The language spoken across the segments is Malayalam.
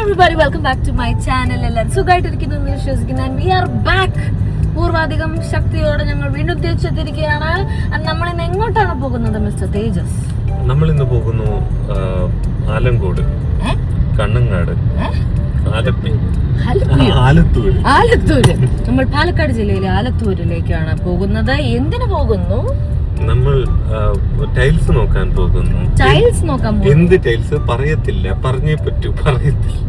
everybody, welcome back to my channel. എല്ലാവരും സുഖമായിട്ടിരിക്കുന്നു എന്ന് വിശ്വസിക്കുന്നു. And we are back. പൂർവാധികം ശക്തിയോടെ ഞങ്ങൾ വീണ്ടും തിരിച്ചെത്തിയിരിക്കുകയാണ്. നമ്മൾ ഇന്ന് എങ്ങോട്ടാണ് പോകുന്നത് മിസ്റ്റർ തേജസ്? നമ്മൾ ഇന്ന് പോകുന്നു ആലങ്കോട്, കണ്ണങ്ങാട്, ആലത്തൂര്. നമ്മൾ പാലക്കാട് ജില്ലയിലെ ആലത്തൂരിലേക്കാണ് പോകുന്നത്. എന്തിനു പോകുന്നു? നമ്മൾ ടൈൽസ് നോക്കാൻ പോകുന്നു. ടൈൽസ് നോക്കാൻ പോകുന്നു. എന്ത് ടൈൽസ് പറയത്തില്ല, പറഞ്ഞേ പറ്റൂ, പറയത്തില്ല.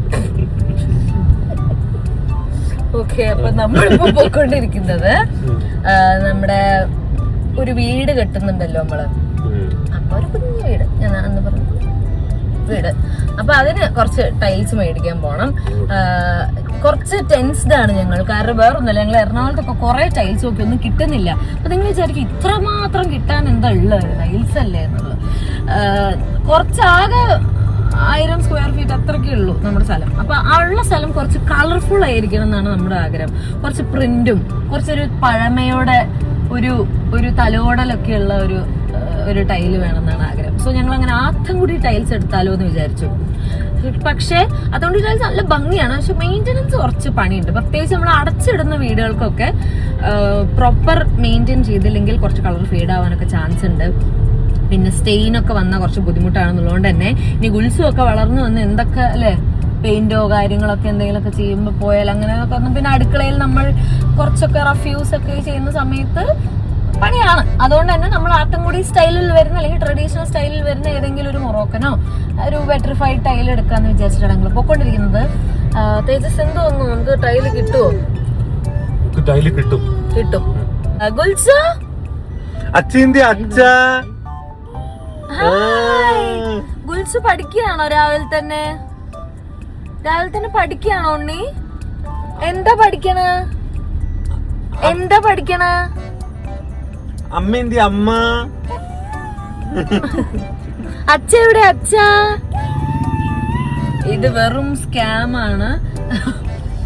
ഓക്കെ, അപ്പൊ നമ്മളിപ്പോ പോയിക്കൊണ്ടിരിക്കുന്നത് നമ്മുടെ ഒരു വീട് കെട്ടുന്നുണ്ടല്ലോ നമ്മള്. അപ്പൊ ഒരു കുഞ്ഞു വീട്, ഞാൻ അന്ന് പറഞ്ഞു വീട്. അപ്പൊ അതിന് കുറച്ച് ടൈൽസ് മേടിക്കാൻ പോണം. കുറച്ച് ടെൻസ്ഡ് ആണ് ഞങ്ങൾ, കാരണം വേറൊന്നുമില്ല, ഞങ്ങൾ എറണാകുളത്തൊക്കെ കുറെ ടൈൽസ് ഒക്കെ ഒന്നും കിട്ടുന്നില്ല. അപ്പൊ നിങ്ങൾ വിചാരിക്കും ഇത്രമാത്രം കിട്ടാൻ എന്താ ഉള്ളത്, ടൈൽസ് അല്ലേ എന്നുള്ളത്. കുറച്ചാകെ 1000 സ്ക്വയർ ഫീറ്റ് അത്രയ്ക്കേ ഉള്ളൂ നമ്മുടെ സ്ഥലം. അപ്പൊ ആ ഉള്ള സ്ഥലം കുറച്ച് കളർഫുൾ ആയിരിക്കണം എന്നാണ് നമ്മുടെ ആഗ്രഹം. കുറച്ച് പ്രിന്റും കുറച്ചൊരു പഴമയോടെ ഒരു തലോടലൊക്കെ ഉള്ള ഒരു ടൈല് വേണമെന്നാണ് ആഗ്രഹം. സോ ഞങ്ങൾ അങ്ങനെ ആദ്യം കൂടി ടൈൽസ് എടുത്താലോ എന്ന് വിചാരിച്ചു. പക്ഷെ അതുകൊണ്ട് ടൈൽസ് നല്ല ഭംഗിയാണ്, പക്ഷെ മെയിൻ്റെനൻസ് കുറച്ച് പണിയുണ്ട്. പ്രത്യേകിച്ച് നമ്മൾ അടച്ചിടുന്ന വീടുകൾക്കൊക്കെ പ്രോപ്പർ മെയിൻറ്റെയിൻ ചെയ്തില്ലെങ്കിൽ കുറച്ച് കളർ ഫെയ്ഡ് ആവാനൊക്കെ ചാൻസ് ഉണ്ട്. പിന്നെ സ്റ്റെയിൻ ഒക്കെ വന്നാൽ കുറച്ച് ബുദ്ധിമുട്ടാണെന്നുള്ളതുകൊണ്ട് തന്നെ ഇനി ഗുൽസും വളർന്നു വന്ന് എന്തൊക്കെ അല്ലെ പെയിന്റോ കാര്യങ്ങളൊക്കെ എന്തെങ്കിലുമൊക്കെ ചെയ്യുമ്പോൾ പോയാൽ അങ്ങനെയൊക്കെ വന്നു. പിന്നെ അടുക്കളയിൽ നമ്മൾ കുറച്ചൊക്കെ റഫ്യൂസ് ഒക്കെ ചെയ്യുന്ന സമയത്ത് പണിയാണ്. അതുകൊണ്ട് തന്നെ നമ്മൾ ആട്ടംകുടി സ്റ്റൈലിൽ വരുന്ന അല്ലെങ്കിൽ ട്രഡീഷണൽ സ്റ്റൈലിൽ വരുന്ന ഏതെങ്കിലും ഒരു മൊറോക്കനോ ഒരു വെട്രിഫൈഡ് ടൈൽ എടുക്കാന്ന് വിചാരിച്ചിട്ടാണ് ഞങ്ങൾ പോയിക്കൊണ്ടിരിക്കുന്നത്. തേജസ് എന്ത് തോന്നുന്നു, നമുക്ക് ടൈല് കിട്ടുമോ? ടൈല് കിട്ടും. ഗുൽസു ഗുൽസു പഠിക്കുകയാണോ? രാവിലെ തന്നെ പഠിക്കുകയാണോ ഉണ്ണി? എന്താ പഠിക്കണ? അമ്മ അച്ഛ എവിടെ? അച്ഛ ഇത് വെറും സ്കാം ആണ്.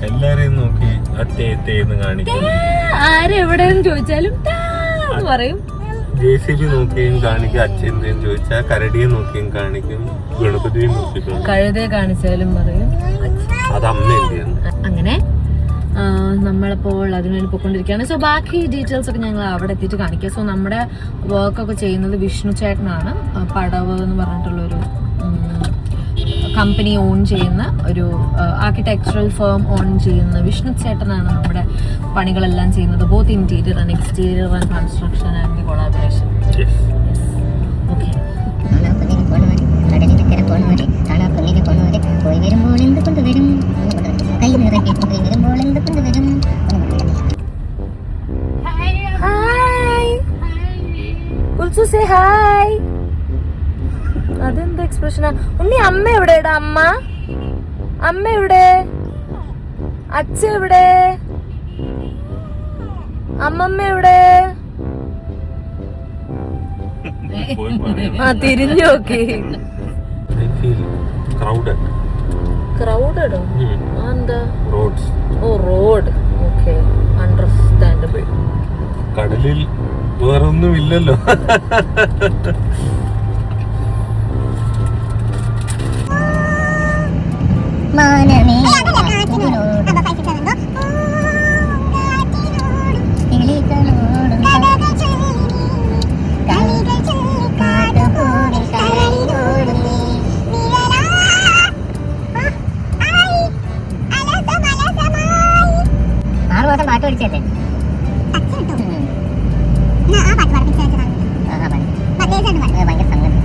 എല്ലാരെയും നോക്കി ആരെവിടെയെന്ന് ചോദിച്ചാലും പറയും. JCB നോക്കിയും കാണിക്കും, അച്ഛൻ ചോദിച്ചാൽ കരടിയെ നോക്കിയും കാണിക്കും, ഗണപതിയെ നോക്കിയും കഴുതയെ കാണിച്ചാലും പറയും അത് അമ്മ എന്തെയാണ്. അങ്ങനെ നമ്മളപ്പോൾ അതിനുവേണ്ടി പോയിക്കൊണ്ടിരിക്കുകയാണ്. സോ ബാക്കി ഡീറ്റെയിൽസ് ഒക്കെ ഞങ്ങൾ അവിടെ എത്തിയിട്ട് കാണിക്കാം. സോ നമ്മുടെ വർക്കൊക്കെ ചെയ്യുന്നത് വിഷ്ണു ചേട്ടനാണ്. പടവ് എന്ന് പറഞ്ഞിട്ടുള്ളൊരു കമ്പനി ഓൺ ചെയ്യുന്ന ഒരു ആർക്കിടെക്ചറൽ ഫേം ഓൺ ചെയ്യുന്ന വിഷ്ണു ചേട്ടനാണ് നമ്മുടെ പണികളെല്ലാം ചെയ്യുന്നത്. Both interior and exterior and construction and collaboration. Okay, say hi. അതെന്താ എക്സ്പ്രഷനാ ഉണ്ണി? അമ്മ എവിടെടാ? അമ്മ എവിടെ? അച്ഛ എവിടെ? അമ്മമ്മ എവിടെ? തിരിഞ്ഞു നോക്കി. ക്രൗഡഡോ? എന്താ? ഓ, റോഡ്. Okay, understandable. കടലിൽ വേറൊന്നും ഇല്ലല്ലോ. പാട്ട് പഠിച്ചല്ലേ? ഭയങ്കര സംഗതി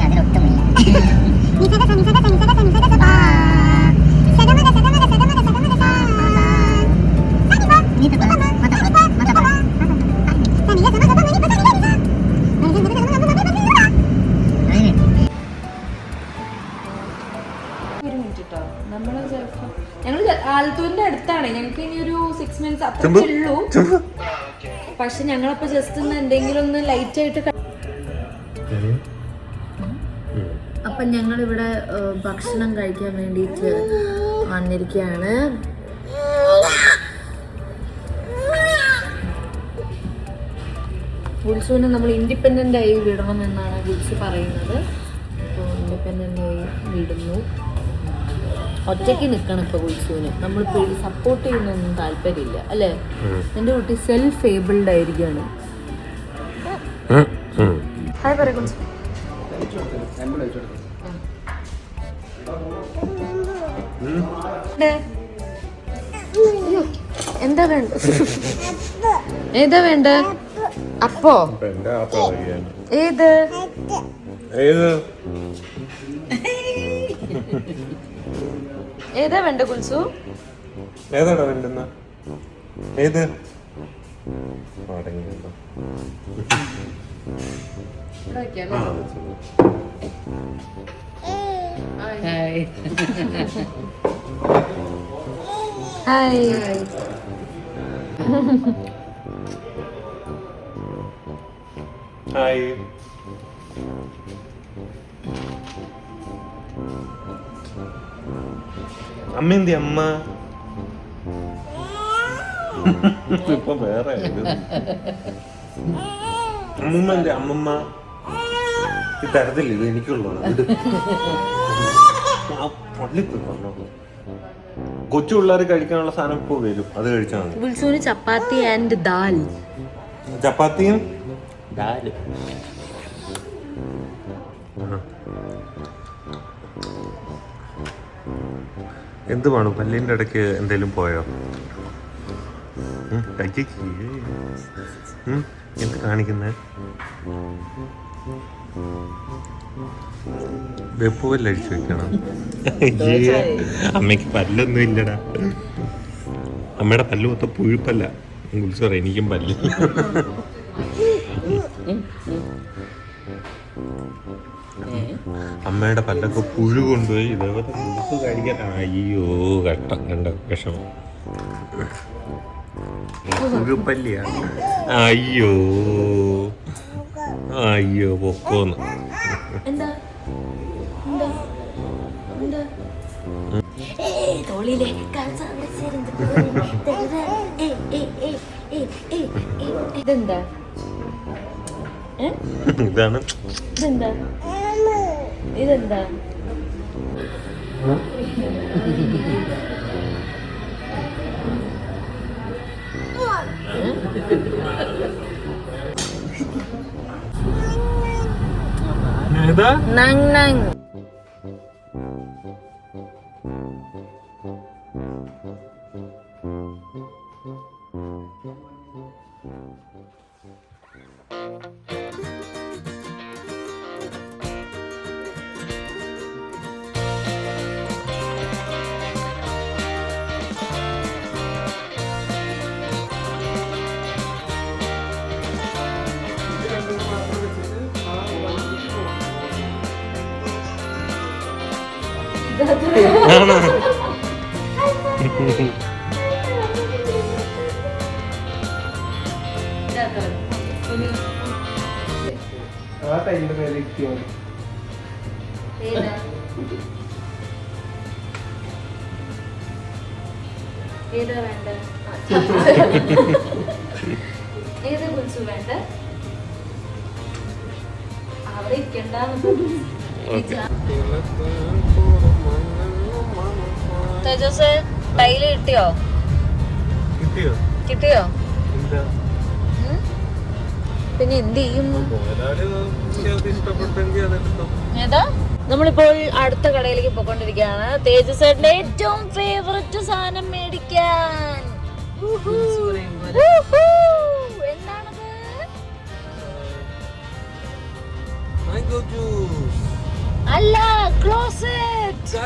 അതിലൊട്ടുമില്ല. ഞങ്ങള് ആലത്തൂരിന്റെ അടുത്താണ്. ഞങ്ങൾക്ക് ഇനി ഒരു 6 months അത്രേ ഉള്ളൂ. പക്ഷെ ഞങ്ങളപ്പോ ജസ്റ്റ് ഒന്ന് എന്തെങ്കിലും ഒന്ന് ലൈറ്റ് ആയിട്ട്. അപ്പൊ ഞങ്ങളിവിടെ ഭക്ഷണം കഴിക്കാൻ വേണ്ടിയിട്ട് വന്നിരിക്കുകയാണ്. ഗുൽസുവിനെ നമ്മൾ ഇൻഡിപെൻഡൻ്റ് ആയി വിടണം എന്നാണ് ഗുൽസു പറയുന്നത്. അപ്പോൾ ഇൻഡിപെൻഡൻ്റ് ആയി വിടുന്നു. ഒറ്റയ്ക്ക് നിൽക്കണം ഇപ്പൊ കുൽസുവിന്. നമ്മൾ സപ്പോർട്ട് ചെയ്യുന്നൊന്നും താല്പര്യമില്ല അല്ലേ? എന്റെ കുട്ടി സെൽഫ് ഏബിൾഡ് ആയിരിക്കാണ്. ഹായ് പറ കുൽസു. എന്താ വേണ്ട? ഏതാ വേണ്ട? അപ്പോ ഏത് ഏതാ വേണ്ട കുൽസു? ഏതാടാ വേണ്ടെന്ന? ഏത് ഹായ് ഹായ്. ഹായ്. അമ്മ എന്തി? അമ്മ ഇപ്പൊ വേറെ അമ്മൂമ്മ എന്തി? അമ്മമ്മ ഈ തരത്തില്ല, ഇത് എനിക്കുള്ളതാണ്. പള്ളി പോയി പറഞ്ഞോ. കൊച്ചു പിള്ളേർ കഴിക്കാനുള്ള സാധനം ഇപ്പൊ വരും, അത് കഴിച്ചാൽ മതി. കുൽസുവിന് ചപ്പാത്തി ആൻഡ് ദാൽ. ചപ്പാത്തിയും ദാലും. എന്ത് വേണം? പല്ലിന്റെ ഇടയ്ക്ക് എന്തെങ്കിലും പോയോ? കൈക്ക് എന്ത് കാണിക്കുന്നേ? വെപ്പുവല്ല അടിച്ചു വെക്കണം. അമ്മയ്ക്ക് പല്ലൊന്നും ഇല്ലടാ. അമ്മയുടെ പല്ല് മൊത്തം പുഴുപ്പല്ല. കുളിച്ചു പറയാം, എനിക്കും പല്ല്. അമ്മയുടെ പല്ലൊക്കെ പുഴു കൊണ്ടുപോയി ഇതേപോലെ കുളിപ്പ് കഴിക്കാൻ. അയ്യോ കഷ്ടം, കണ്ട വിഷമം. പുഴുപ്പല്ലിയാണ്. അയ്യോ അയ്യോ പൊക്കോന്ന്. ഇതെന്താ? ഇതാണ്. ഇതെന്താ? ഇതെന്താ? നങ് നങ്. ഏതാ വേണ്ട? ഏത് കുൽസു വേണ്ട? അവിടെ ഇരിക്കണ്ടെന്ന് തേജസ്. ടൈല് കിട്ടിയോ? കിട്ടിയോ? പിന്നെ എന്ത് ചെയ്യും? ഏതാ? നമ്മളിപ്പോൾ അടുത്ത കടയിലേക്ക് പോയിക്കൊണ്ടിരിക്കുകയാണ്. തേജസേട്ടന്റെ ഏറ്റവും ഫേവററ്റ് സാധനം മേടിക്കാൻ. എന്താണത്? അല്ല, closet.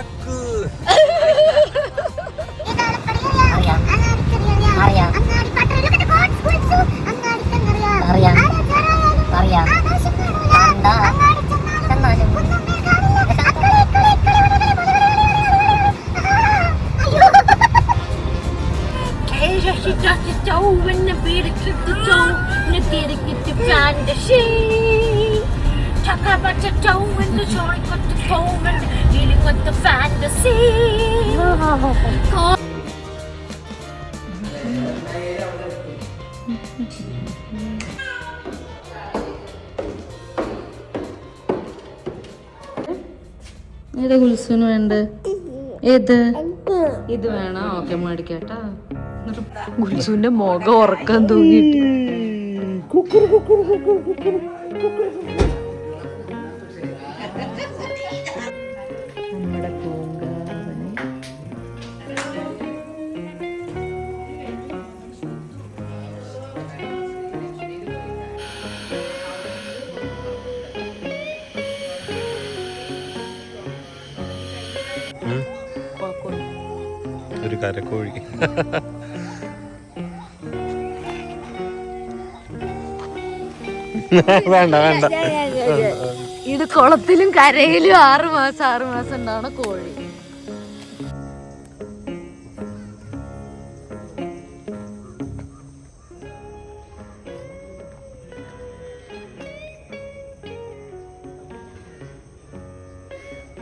Talk about the toe and the joy, got the comb and dealing with the fantasy. ഏതാ കുൽസുന് വേണ്ട? ഏത് ഇത് വേണോ? ഓക്കെ മേടിക്കട്ടാ. ഗുൽസുവിന്റെ മുഖം ഉറക്കാൻ തൂങ്ങിട്ട് നമ്മുടെ പൂങ്കാവനെ ഒരു കരക്കോഴി. വേണ്ട വേണ്ട. ഇത് കുളത്തിലും കരയിലും 6 മാസം ഉണ്ടാവണ കോഴി.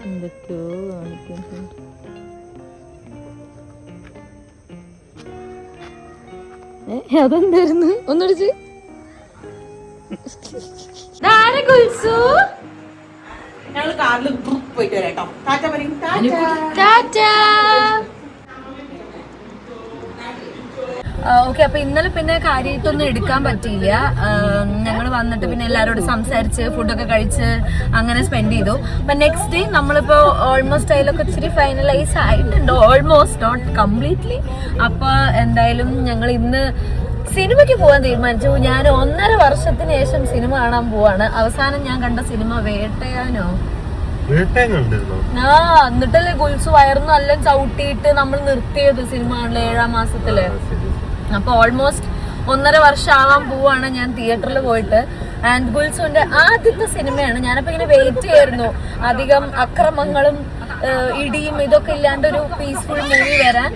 എന്തൊക്കെയോ കാണിക്കുന്നുണ്ട്. അതെന്തായിരുന്നു? ഒന്നുടിച്ച് ഞങ്ങള് കാറിൽ പോയിട്ട് വരാം. ടാറ്റ പറയും. ഓക്കെ. അപ്പൊ ഇന്നലെ പിന്നെ കാര്യമായിട്ടൊന്നും എടുക്കാൻ പറ്റിയില്ല. ഞങ്ങൾ വന്നിട്ട് പിന്നെ എല്ലാവരോടും സംസാരിച്ച് ഫുഡൊക്കെ കഴിച്ച് അങ്ങനെ സ്പെൻഡ് ചെയ്തു. അപ്പൊ നെക്സ്റ്റ് ഡേ നമ്മളിപ്പോ ഓൾമോസ്റ്റ് അതിലൊക്കെ ഇച്ചിരി ഫൈനലൈസ് ആയിട്ടുണ്ട്. Almost, not completely. അപ്പൊ എന്തായാലും ഞങ്ങൾ ഇന്ന് സിനിമയ്ക്ക് പോകാൻ തീരുമാനിച്ചു. ഞാൻ 1.5 വർഷത്തിന് ശേഷം സിനിമ കാണാൻ പോവാണ്. അവസാനം ഞാൻ കണ്ട സിനിമ വേട്ടയാനോ. എന്നിട്ടല്ലേ ഗുൽസ് വയറിന്ന് എല്ലാം ചവിട്ടിയിട്ട് നമ്മൾ നിർത്തിയത് സിനിമ കാണല് 7ാം മാസത്തില്. അപ്പൊ ഓൾമോസ്റ്റ് 1.5 വർഷം ആവാൻ പോവാണ് ഞാൻ തിയേറ്ററിൽ പോയിട്ട്. ആൻഡ് ഗുൽസുവിന്റെ ആദ്യത്തെ സിനിമയാണ്. ഞാനപ്പോ ഇങ്ങനെ വെയിറ്റ് ചെയ്യായിരുന്നു അധികം അക്രമങ്ങളും ഇടിയും ഇതൊക്കെ ഇല്ലാണ്ട് ഒരു പീസ്ഫുൾ മൂവി വരാൻ.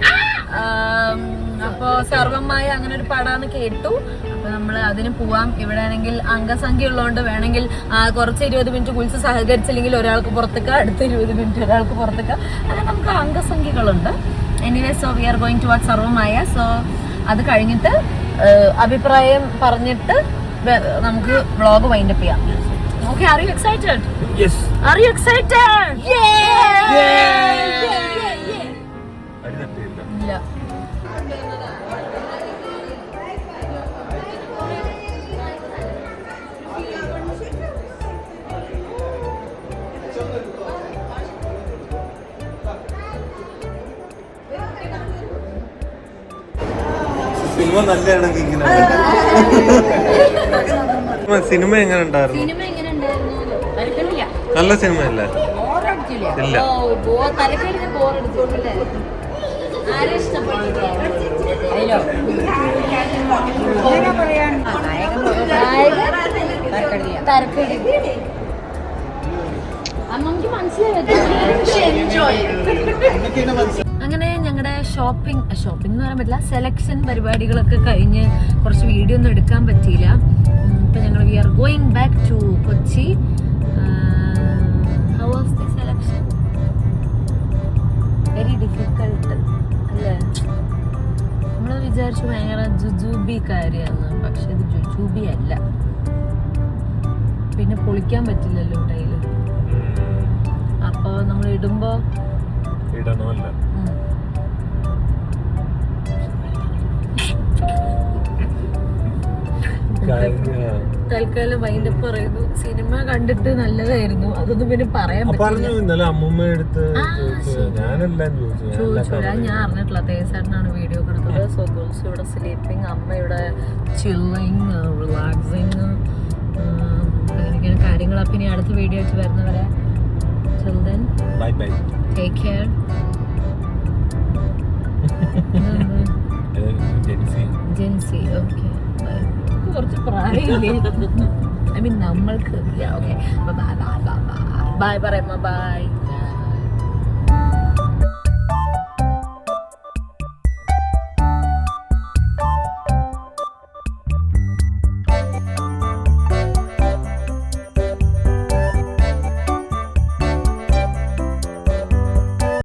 അപ്പൊ സർവമായ അങ്ങനെ ഒരു പടാന്ന് കേട്ടു. അപ്പൊ നമ്മള് അതിന് പോവാം. ഇവിടെ ആണെങ്കിൽ അംഗസംഖ്യ ഉള്ളതുകൊണ്ട് വേണമെങ്കിൽ കുറച്ച് 20 മിനിറ്റ് ഗുൽസ് സഹകരിച്ചില്ലെങ്കിൽ ഒരാൾക്ക് പുറത്തേക്ക്, അടുത്ത 20 മിനിറ്റ് ഒരാൾക്ക് പുറത്തേക്ക്, അങ്ങനെ നമുക്ക് അംഗസംഖ്യകളുണ്ട്. Anyway, so we are going to watch സർവമായ. സോ അത് കഴിഞ്ഞിട്ട് അഭിപ്രായം പറഞ്ഞിട്ട് നമുക്ക് വ്ളോഗ് വൈൻഡപ്പ് ചെയ്യാം. Okay, are you excited? Yes. Are you excited? ഇല്ല. സിനിമ നല്ലതാണെങ്കിൽ ഇങ്ങനെ. സിനിമ എങ്ങനെ ഉണ്ടായിരുന്നു? നല്ല സിനിമ അല്ലേ? ഇല്ല. അങ്ങനെ ഞങ്ങളുടെ ഷോപ്പിംഗ് എന്ന് പറയാൻ പറ്റില്ല, സെലക്ഷൻ പരിപാടികളൊക്കെ കഴിഞ്ഞ് കുറച്ച് വീഡിയോ ഒന്നും എടുക്കാൻ പറ്റിയില്ല. ഇപ്പൊ ഞങ്ങൾ we are going back to Kochi. How was the selection? Very difficult അല്ലേ? നമ്മൾ വിചാരിച്ചു ഭയങ്കര ജുജൂബി കാര്യമാണ്, പക്ഷെ ഇത് ജുജൂബി അല്ല. പിന്നെ പൊളിക്കാൻ പറ്റില്ലല്ലോ ടൈല്. അപ്പൊ നമ്മൾ ഇടുമ്പോ ഇടണമല്ല. തൽക്കാലം വൈൻഡപ്പ് പറയുന്നു. സിനിമ കണ്ടിട്ട് നല്ലതായിരുന്നു. അതൊന്നും പിന്നെ പറയാൻ പറ്റില്ല. ഞാൻ അറിഞ്ഞിട്ടില്ല. തേസായിട്ടാണ് വീഡിയോ കൊടുത്തത്. സോ ഗുൽസ് ഇവിടെ സ്ലീപ്പിംഗ്, അമ്മ ഇവിടെ ചില്ലിങ്, റിലാക്സിങ്, അങ്ങനെയൊക്കെയാണ് കാര്യങ്ങൾ. അപ്പം ഇനി അടുത്ത വീഡിയോ ആയിട്ട് വരുന്നവരെ till then, bye bye, take care. Gen Z. Okay, കുറച്ച് പ്രായമില്ലേ? ഐ മീൻ നമ്മൾക്ക്. Okay, bye bye bye. പറയാം ബൈ.